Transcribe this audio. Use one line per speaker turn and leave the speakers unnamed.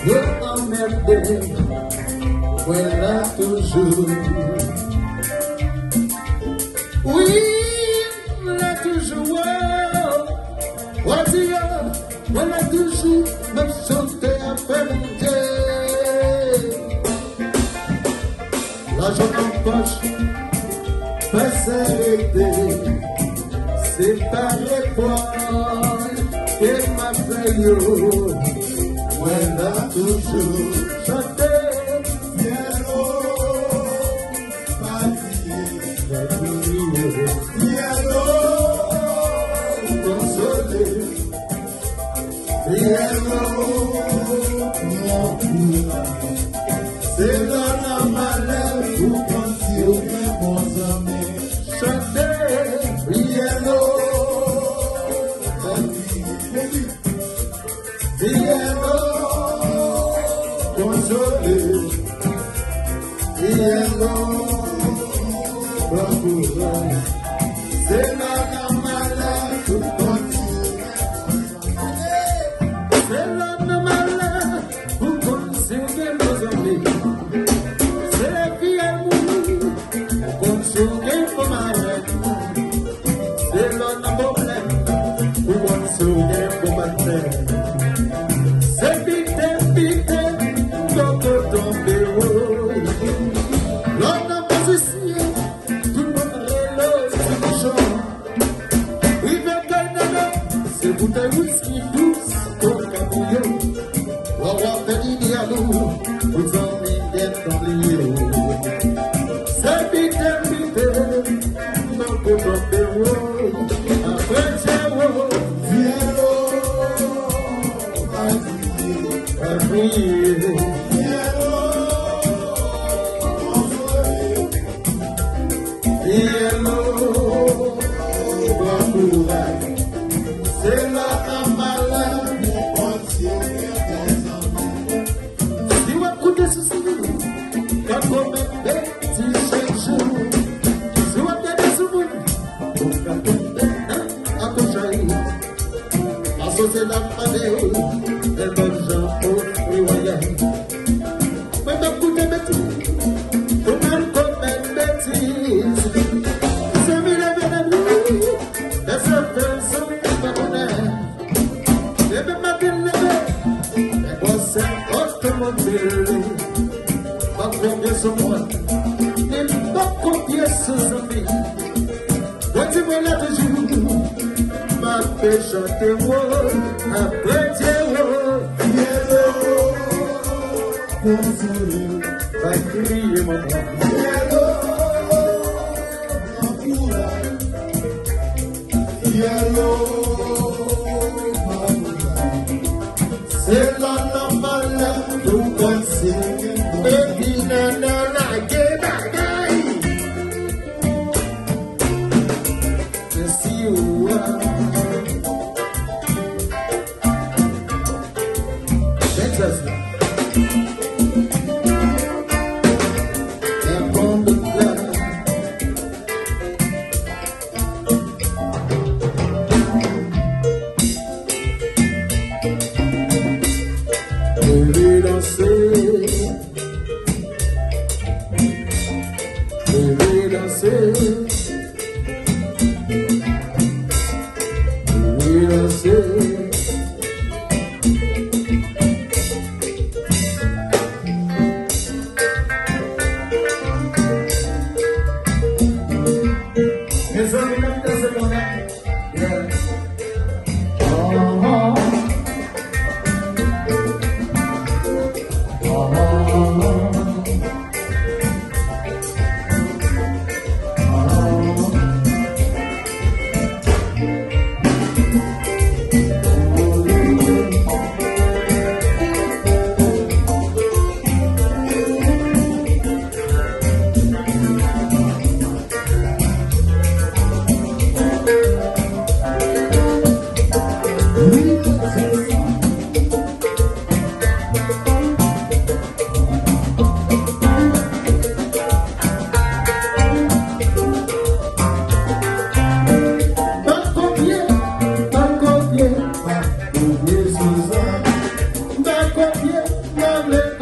nous emmerder, voilà toujours. Oui, là toujours, voilà toujours, même chanter à faire l'argent en poche, pas s'arrêter, c'est pas l'époque et ma veille, voilà toujours chanter. C'est dans la malheur pour penser mes bons amis. Chantez, piano, piano, consoler, piano, procurant. C'est dans la malheur pour penser. Whisky douce, coca bouillon, wawa petit dialou, vous en mettez dans l'île. C'est bite, non coca béo, après c'est wo, viens-le, à prier, viens-le, c'est la malade, mon pensier, si vous écoutez ceci, quand vous mettez chaque jour, si vous regardez ce monde, vous regardez à coucher, la société panée, les bonnes gens au royal. Mais écoutez, bêtise, vous même commettez bêtise, c'est mis les vénéneux, et certains sont. Pas combien sur moi, et pas combien sous amis. Moi dis-moi là toujours, ma paix chante moi, après Dieu, va crier mon c'est la normale, tout penser, et puis nanana, bagaille. Si ou Yale.